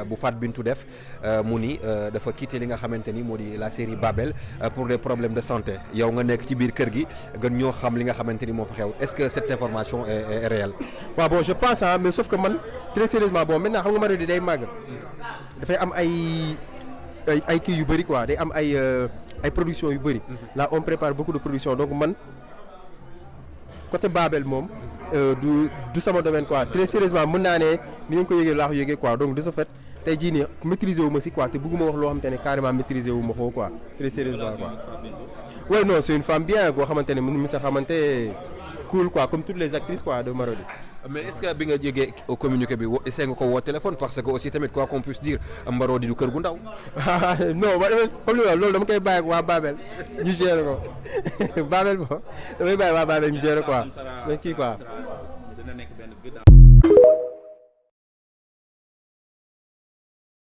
bu Fat Bintou def mu ni dafa quitté li nga xamante ni moo di la série Babel pour des problèmes de santé yow nga nekk ci biir kër gi gën ñoo xam li nga xamante ni moo fa xew est-ce que cette information est réelle. waaw bon je pense mais sauf que man très sérieusement bon maintenant xam nga Marodi day màgg dafay am ay kii yu bëri quoi day am ay production yu bëri. Là on prépare beaucoup de production donc man côté Babel moom du sama domaine quoi très sérieusement mën naa ne ni ngeen ko yëgee laa ko yëgee quoi donc de ce fait tey jii nii maîtriser wu ma si quoi te bëgguma wax loo xamante ne carrément maîtriser wu ma ko quoi très sérieusement quoi. ouais non c'est une femme bien boo xamante ne mu sa xamante cool quoi comme toutes les actrices quoi de Marodi. mais est-ce que bi nga jégee au communiqué bi essayé nga ko woo téléphone parce que aussi tamit quoi qu'on puisse dire Marodi du kër gu ndaw. non comme li loolu dama koy bàyyi ak waa Babel ñu gérer ko Babel bon damay bàyyi waa Babel ñu gérer quoi. mais kii quoi